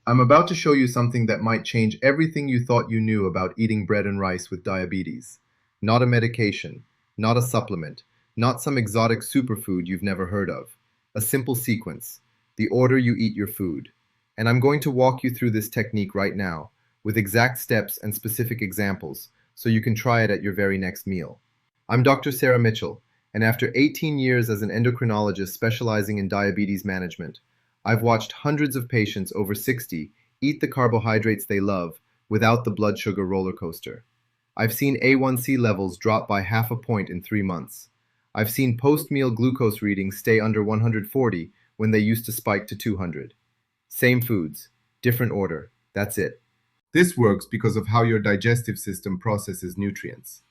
I'm about to show you something that might change everything you thought you knew about eating bread and rice with diabetes. Not a medication, not a supplement, not some exotic superfood you've never heard of. A simple sequence, the order you eat your food. And I'm going to walk you through this technique right now, with exact steps and specific examples, so you can try it at your very next meal. I'm Dr. Sarah Mitchell, and after 18 years as an endocrinologist specializing in diabetes management, I've watched hundreds of patients over 60 eat the carbohydrates they love without the blood sugar roller coaster. I've seen A1C levels drop by half a point in 3 months. I've seen post-meal glucose readings stay under 140 when they used to spike to 200. Same foods, different order. That's it. This works because of how your digestive system processes nutrients.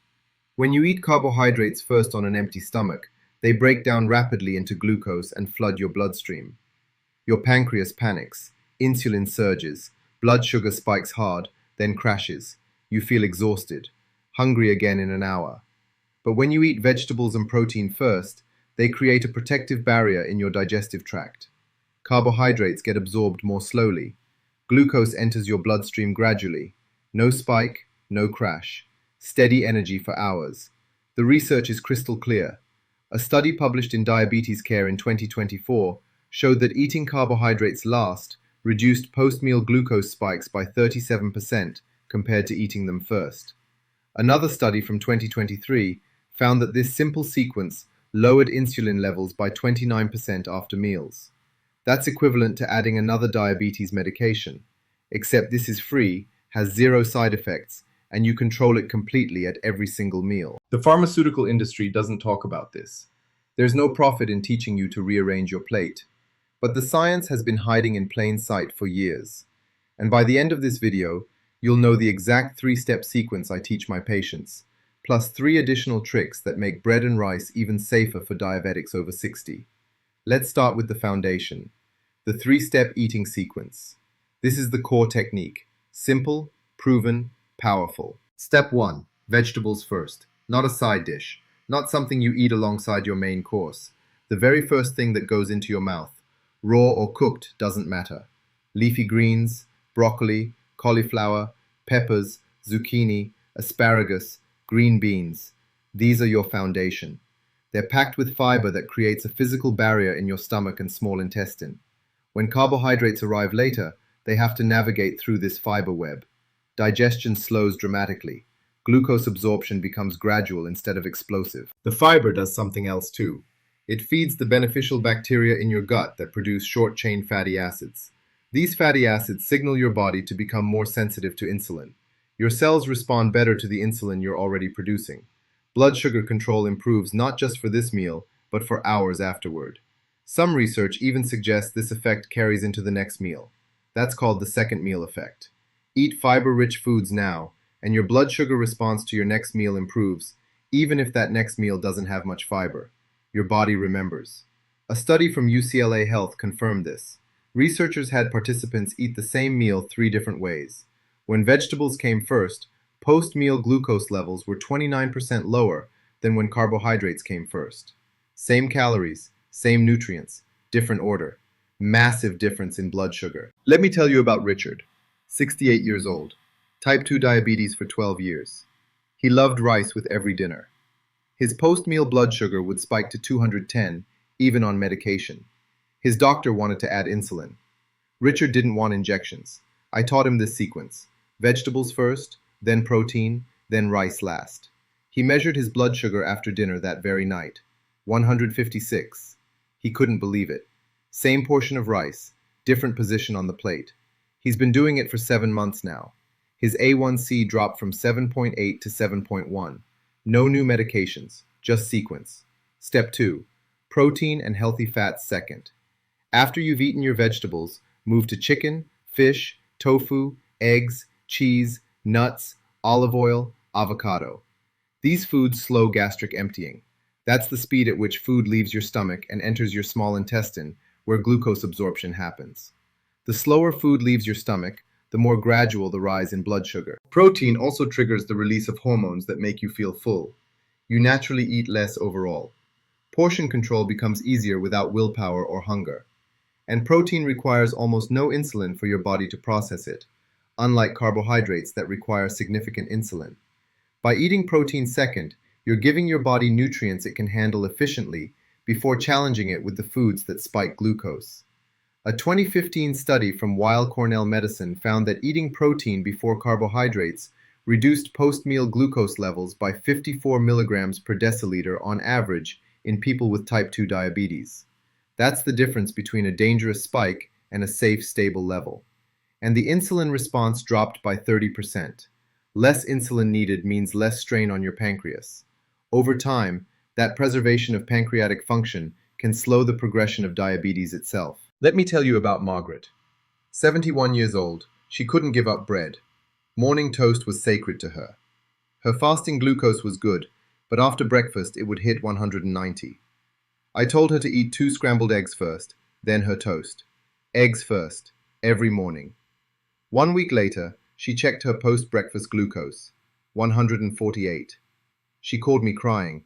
When you eat carbohydrates first on an empty stomach, they break down rapidly into glucose and flood your bloodstream. Your pancreas panics, insulin surges, blood sugar spikes hard, then crashes. You feel exhausted, hungry again in an hour. But when you eat vegetables and protein first, they create a protective barrier in your digestive tract. Carbohydrates get absorbed more slowly. Glucose enters your bloodstream gradually. No spike, no crash. Steady energy for hours. The research is crystal clear. A study published in Diabetes Care in 2024 showed that eating carbohydrates last reduced post-meal glucose spikes by 37% compared to eating them first. Another study from 2023 found that this simple sequence lowered insulin levels by 29% after meals. That's equivalent to adding another diabetes medication, except this is free, has zero side effects, and you control it completely at every single meal. The pharmaceutical industry doesn't talk about this. There's no profit in teaching you to rearrange your plate. But the science has been hiding in plain sight for years. And by the end of this video, you'll know the exact 3-step sequence I teach my patients, plus 3 additional tricks that make bread and rice even safer for diabetics over 60. Let's start with the foundation, the 3-step eating sequence. This is the core technique. Simple, proven, powerful. Step 1. Vegetables first. Not a side dish. Not something you eat alongside your main course. The very first thing that goes into your mouth. Raw or cooked doesn't matter. Leafy greens, broccoli, cauliflower, peppers, zucchini, asparagus, green beans. These are your foundation. They're packed with fiber that creates a physical barrier in your stomach and small intestine. When carbohydrates arrive later, they have to navigate through this fiber web. Digestion slows dramatically. Glucose absorption becomes gradual instead of explosive. The fiber does something else too. It feeds the beneficial bacteria in your gut that produce short-chain fatty acids. These fatty acids signal your body to become more sensitive to insulin. Your cells respond better to the insulin you're already producing. Blood sugar control improves not just for this meal, but for hours afterward. Some research even suggests this effect carries into the next meal. That's called the second meal effect. Eat fiber-rich foods now, and your blood sugar response to your next meal improves, even if that next meal doesn't have much fiber. Your body remembers. A study from UCLA Health confirmed this. Researchers had participants eat the same meal 3 different ways. When vegetables came first, post-meal glucose levels were 29% lower than when carbohydrates came first. Same calories, same nutrients, different order. Massive difference in blood sugar. Let me tell you about Richard, 68 years old, type 2 diabetes for 12 years. He loved rice with every dinner. His post-meal blood sugar would spike to 210, even on medication. His doctor wanted to add insulin. Richard didn't want injections. I taught him this sequence. Vegetables first, then protein, then rice last. He measured his blood sugar after dinner that very night. 156. He couldn't believe it. Same portion of rice, different position on the plate. He's been doing it for 7 months now. His A1C dropped from 7.8 to 7.1. No new medications, just sequence. Step 2. Protein and healthy fats second. After you've eaten your vegetables, move to chicken, fish, tofu, eggs, cheese, nuts, olive oil, avocado. These foods slow gastric emptying. That's the speed at which food leaves your stomach and enters your small intestine, where glucose absorption happens. The slower food leaves your stomach, the more gradual the rise in blood sugar. Protein also triggers the release of hormones that make you feel full. You naturally eat less overall. Portion control becomes easier without willpower or hunger. And protein requires almost no insulin for your body to process it, unlike carbohydrates that require significant insulin. By eating protein second, you're giving your body nutrients it can handle efficiently before challenging it with the foods that spike glucose. A 2015 study from Weill Cornell Medicine found that eating protein before carbohydrates reduced post-meal glucose levels by 54 milligrams per deciliter on average in people with type 2 diabetes. That's the difference between a dangerous spike and a safe, stable level. And the insulin response dropped by 30%. Less insulin needed means less strain on your pancreas. Over time, that preservation of pancreatic function can slow the progression of diabetes itself. Let me tell you about Margaret. 71 years old, she couldn't give up bread. Morning toast was sacred to her. Her fasting glucose was good, but after breakfast it would hit 190. I told her to eat 2 scrambled eggs first, then her toast. Eggs first, every morning. 1 week later, she checked her post-breakfast glucose, 148. She called me crying.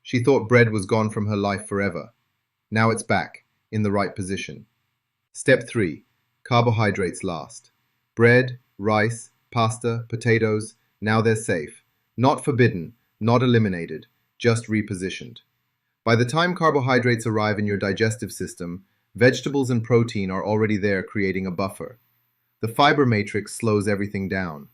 She thought bread was gone from her life forever. Now it's back, in the right position. Step 3. Carbohydrates last. Bread, rice, pasta, potatoes, now they're safe. Not forbidden, not eliminated, just repositioned. By the time carbohydrates arrive in your digestive system, vegetables and protein are already there creating a buffer. The fiber matrix slows everything down.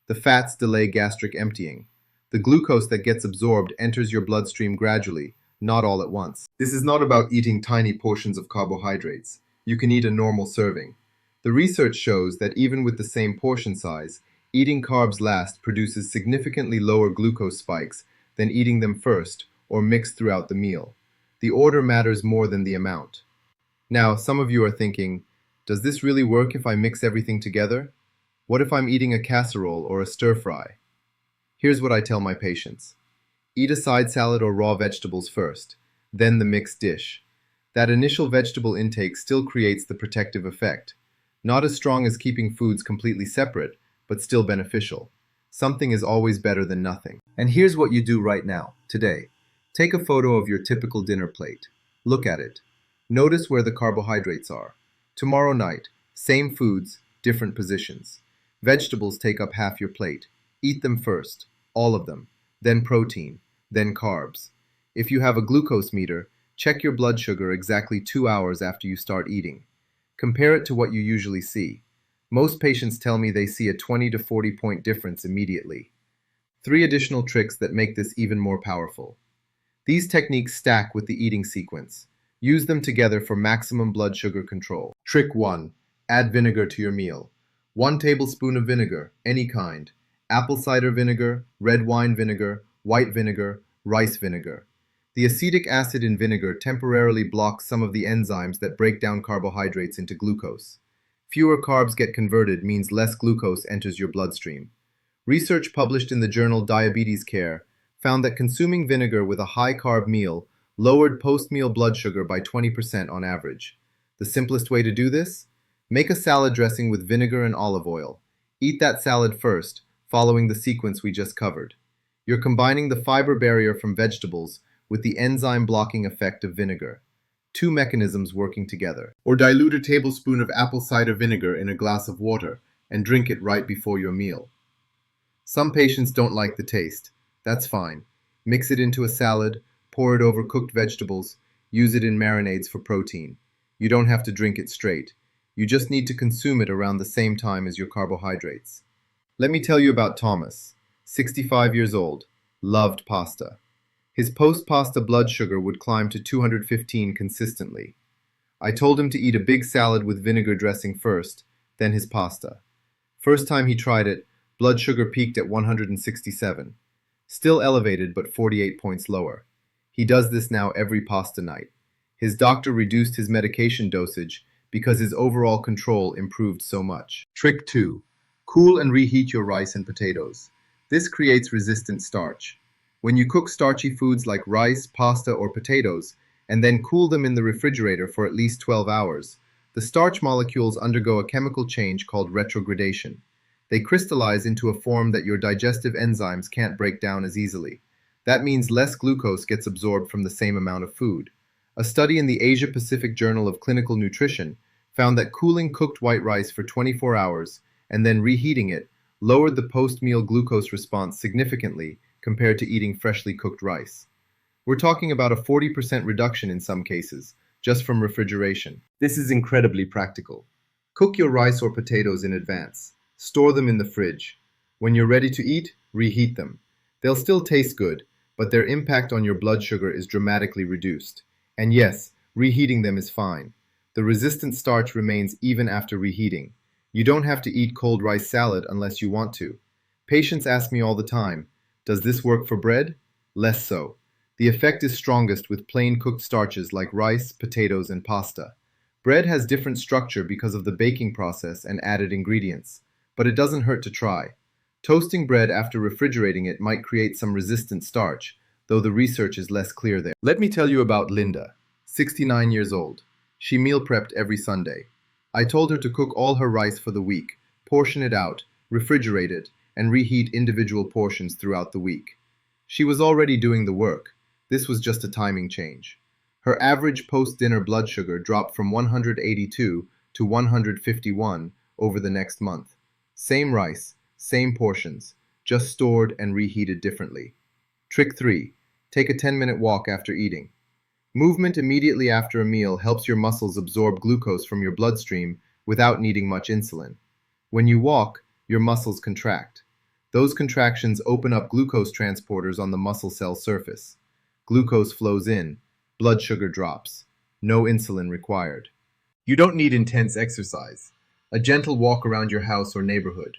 The fats delay gastric emptying. The glucose that gets absorbed enters your bloodstream gradually, not all at once. This is not about eating tiny portions of carbohydrates. You can eat a normal serving. The research shows that even with the same portion size, eating carbs last produces significantly lower glucose spikes than eating them first or mixed throughout the meal. The order matters more than the amount. Now, some of you are thinking, does this really work if I mix everything together? What if I'm eating a casserole or a stir-fry? Here's what I tell my patients. Eat a side salad or raw vegetables first, then the mixed dish. That initial vegetable intake still creates the protective effect. Not as strong as keeping foods completely separate, but still beneficial. Something is always better than nothing. And here's what you do right now, today. Take a photo of your typical dinner plate. Look at it. Notice where the carbohydrates are. Tomorrow night, same foods, different positions. Vegetables take up half your plate. Eat them first, all of them, then protein, then carbs. If you have a glucose meter, check your blood sugar exactly 2 hours after you start eating. Compare it to what you usually see. Most patients tell me they see a 20 to 40 point difference immediately. 3 additional tricks that make this even more powerful. These techniques stack with the eating sequence. Use them together for maximum blood sugar control. Trick 1. Add vinegar to your meal. 1 tablespoon of vinegar, any kind. Apple cider vinegar, red wine vinegar, white vinegar, rice vinegar. The acetic acid in vinegar temporarily blocks some of the enzymes that break down carbohydrates into glucose. Fewer carbs get converted means less glucose enters your bloodstream. Research published in the journal Diabetes Care found that consuming vinegar with a high-carb meal lowered post-meal blood sugar by 20% on average. The simplest way to do this? Make a salad dressing with vinegar and olive oil. Eat that salad first, following the sequence we just covered. You're combining the fiber barrier from vegetables with the enzyme blocking effect of vinegar. 2 mechanisms working together. Or dilute a tablespoon of apple cider vinegar in a glass of water and drink it right before your meal. Some patients don't like the taste. That's fine. Mix it into a salad, pour it over cooked vegetables, use it in marinades for protein. You don't have to drink it straight. You just need to consume it around the same time as your carbohydrates. Let me tell you about Thomas, 65 years old, loved pasta. His post-pasta blood sugar would climb to 215 consistently. I told him to eat a big salad with vinegar dressing first, then his pasta. First time he tried it, blood sugar peaked at 167. Still elevated, but 48 points lower. He does this now every pasta night. His doctor reduced his medication dosage because his overall control improved so much. Trick 2. Cool and reheat your rice and potatoes. This creates resistant starch. When you cook starchy foods like rice, pasta, or potatoes, and then cool them in the refrigerator for at least 12 hours, the starch molecules undergo a chemical change called retrogradation. They crystallize into a form that your digestive enzymes can't break down as easily. That means less glucose gets absorbed from the same amount of food. A study in the Asia Pacific Journal of Clinical Nutrition found that cooling cooked white rice for 24 hours and then reheating it lowered the post-meal glucose response significantly compared to eating freshly cooked rice. We're talking about a 40% reduction in some cases, just from refrigeration. This is incredibly practical. Cook your rice or potatoes in advance. Store them in the fridge. When you're ready to eat, reheat them. They'll still taste good, but their impact on your blood sugar is dramatically reduced. And yes, reheating them is fine. The resistant starch remains even after reheating. You don't have to eat cold rice salad unless you want to. Patients ask me all the time, does this work for bread? Less so. The effect is strongest with plain cooked starches like rice, potatoes, and pasta. Bread has different structure because of the baking process and added ingredients, but it doesn't hurt to try. Toasting bread after refrigerating it might create some resistant starch, though the research is less clear there. Let me tell you about Linda, 69 years old. She meal prepped every Sunday. I told her to cook all her rice for the week, portion it out, refrigerate it, and reheat individual portions throughout the week. She was already doing the work. This was just a timing change. Her average post-dinner blood sugar dropped from 182 to 151 over the next month. Same rice, same portions, just stored and reheated differently. Trick 3. Take a 10-minute walk after eating. Movement immediately after a meal helps your muscles absorb glucose from your bloodstream without needing much insulin. When you walk, your muscles contract. Those contractions open up glucose transporters on the muscle cell surface. Glucose flows in, blood sugar drops. No insulin required. You don't need intense exercise. A gentle walk around your house or neighborhood.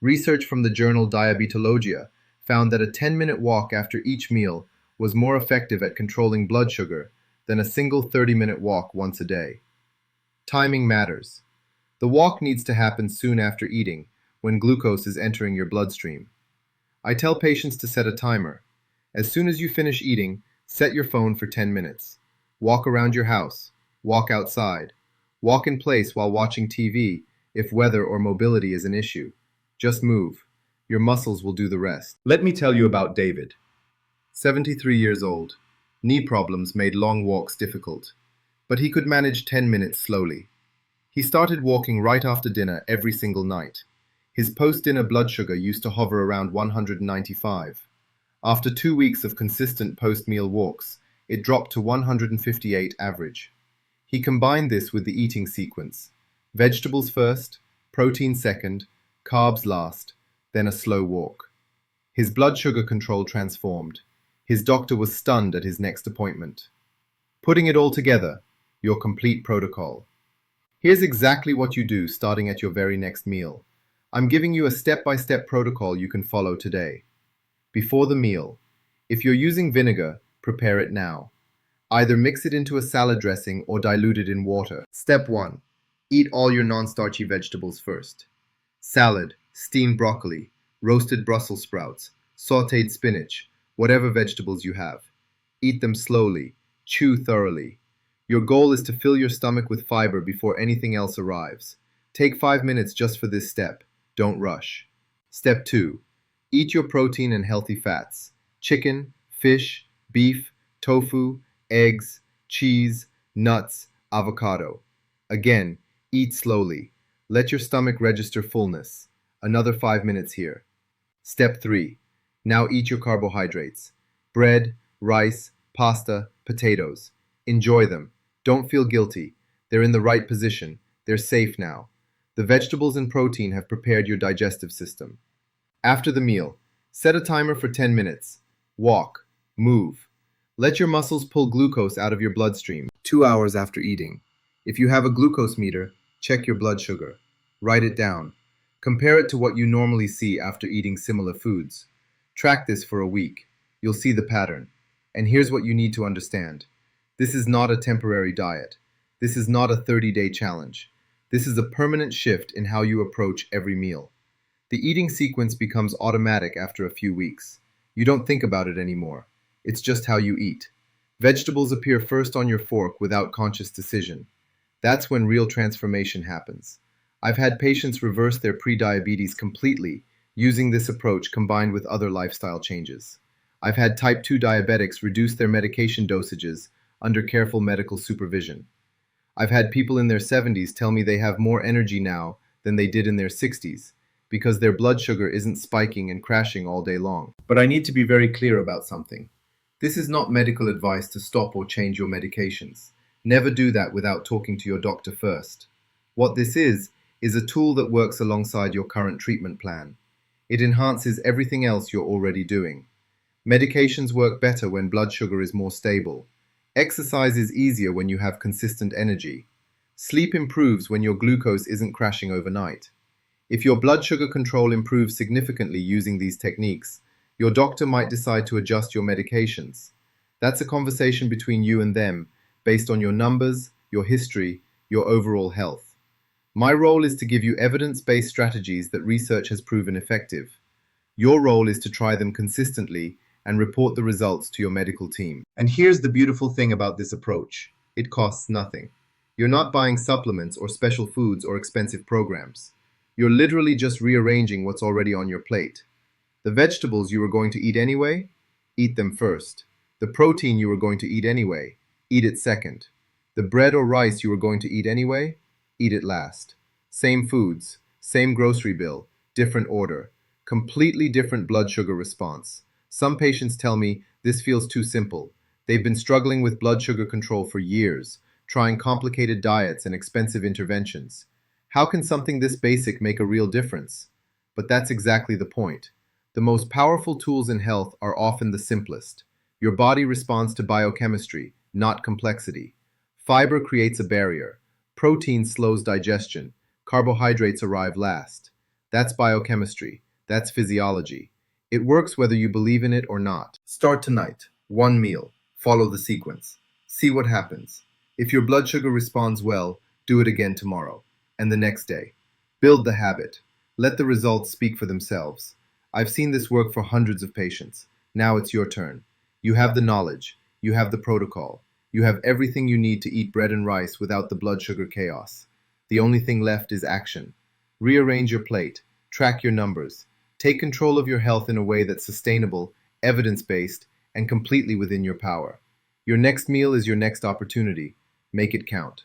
Research from the journal Diabetologia found that a 10-minute walk after each meal was more effective at controlling blood sugar than a single 30-minute walk once a day. Timing matters. The walk needs to happen soon after eating, when glucose is entering your bloodstream. I tell patients to set a timer. As soon as you finish eating, set your phone for 10 minutes. Walk around your house. Walk outside. Walk in place while watching TV if weather or mobility is an issue. Just move. Your muscles will do the rest. Let me tell you about David. 73 years old. Knee problems made long walks difficult, but he could manage 10 minutes slowly. He started walking right after dinner every single night. His post-dinner blood sugar used to hover around 195. After 2 weeks of consistent post-meal walks, it dropped to 158 average. He combined this with the eating sequence: vegetables first, protein second, carbs last, then a slow walk. His blood sugar control transformed. His doctor was stunned at his next appointment. Putting it all together, your complete protocol. Here's exactly what you do starting at your very next meal. I'm giving you a step-by-step protocol you can follow today. Before the meal, if you're using vinegar, prepare it now. Either mix it into a salad dressing or dilute it in water. Step 1. Eat all your non-starchy vegetables first. Salad, steamed broccoli, roasted Brussels sprouts, sautéed spinach, whatever vegetables you have. Eat them slowly. Chew thoroughly. Your goal is to fill your stomach with fiber before anything else arrives. Take 5 minutes just for this step. Don't rush. Step 2. Eat your protein and healthy fats. Chicken, fish, beef, tofu, eggs, cheese, nuts, avocado. Again, eat slowly. Let your stomach register fullness. Another 5 minutes here. Step 3. Now eat your carbohydrates. Bread, rice, pasta, potatoes. Enjoy them. Don't feel guilty. They're in the right position. They're safe now. The vegetables and protein have prepared your digestive system. After the meal, set a timer for 10 minutes. Walk. Move. Let your muscles pull glucose out of your bloodstream 2 hours after eating. If you have a glucose meter, check your blood sugar. Write it down. Compare it to what you normally see after eating similar foods. Track this for a week. You'll see the pattern. And here's what you need to understand. This is not a temporary diet. This is not a 30-day challenge. This is a permanent shift in how you approach every meal. The eating sequence becomes automatic after a few weeks. You don't think about it anymore. It's just how you eat. Vegetables appear first on your fork without conscious decision. That's when real transformation happens. I've had patients reverse their prediabetes completely using this approach combined with other lifestyle changes. I've had type 2 diabetics reduce their medication dosages under careful medical supervision. I've had people in their 70s tell me they have more energy now than they did in their 60s because their blood sugar isn't spiking and crashing all day long. But I need to be very clear about something. This is not medical advice to stop or change your medications. Never do that without talking to your doctor first. What this is a tool that works alongside your current treatment plan. It enhances everything else you're already doing. Medications work better when blood sugar is more stable. Exercise is easier when you have consistent energy. Sleep improves when your glucose isn't crashing overnight. If your blood sugar control improves significantly using these techniques, your doctor might decide to adjust your medications. That's a conversation between you and them, based on your numbers, your history, your overall health. My role is to give you evidence-based strategies that research has proven effective. Your role is to try them consistently and report the results to your medical team. And here's the beautiful thing about this approach. It costs nothing. You're not buying supplements or special foods or expensive programs. You're literally just rearranging what's already on your plate. The vegetables you were going to eat anyway, eat them first. The protein you were going to eat anyway, eat it second. The bread or rice you were going to eat anyway, eat it last. Same foods, same grocery bill, different order. Completely different blood sugar response. Some patients tell me this feels too simple. They've been struggling with blood sugar control for years, trying complicated diets and expensive interventions. How can something this basic make a real difference? But that's exactly the point. The most powerful tools in health are often the simplest. Your body responds to biochemistry, not complexity. Fiber creates a barrier. Protein slows digestion. Carbohydrates arrive last. That's biochemistry. That's physiology. It works whether you believe in it or not. Start tonight. One meal. Follow the sequence. See what happens. If your blood sugar responds well, do it again tomorrow. And the next day. Build the habit. Let the results speak for themselves. I've seen this work for hundreds of patients. Now it's your turn. You have the knowledge. You have the protocol. You have everything you need to eat bread and rice without the blood sugar chaos. The only thing left is action. Rearrange your plate. Track your numbers. Take control of your health in a way that's sustainable, evidence-based, and completely within your power. Your next meal is your next opportunity. Make it count.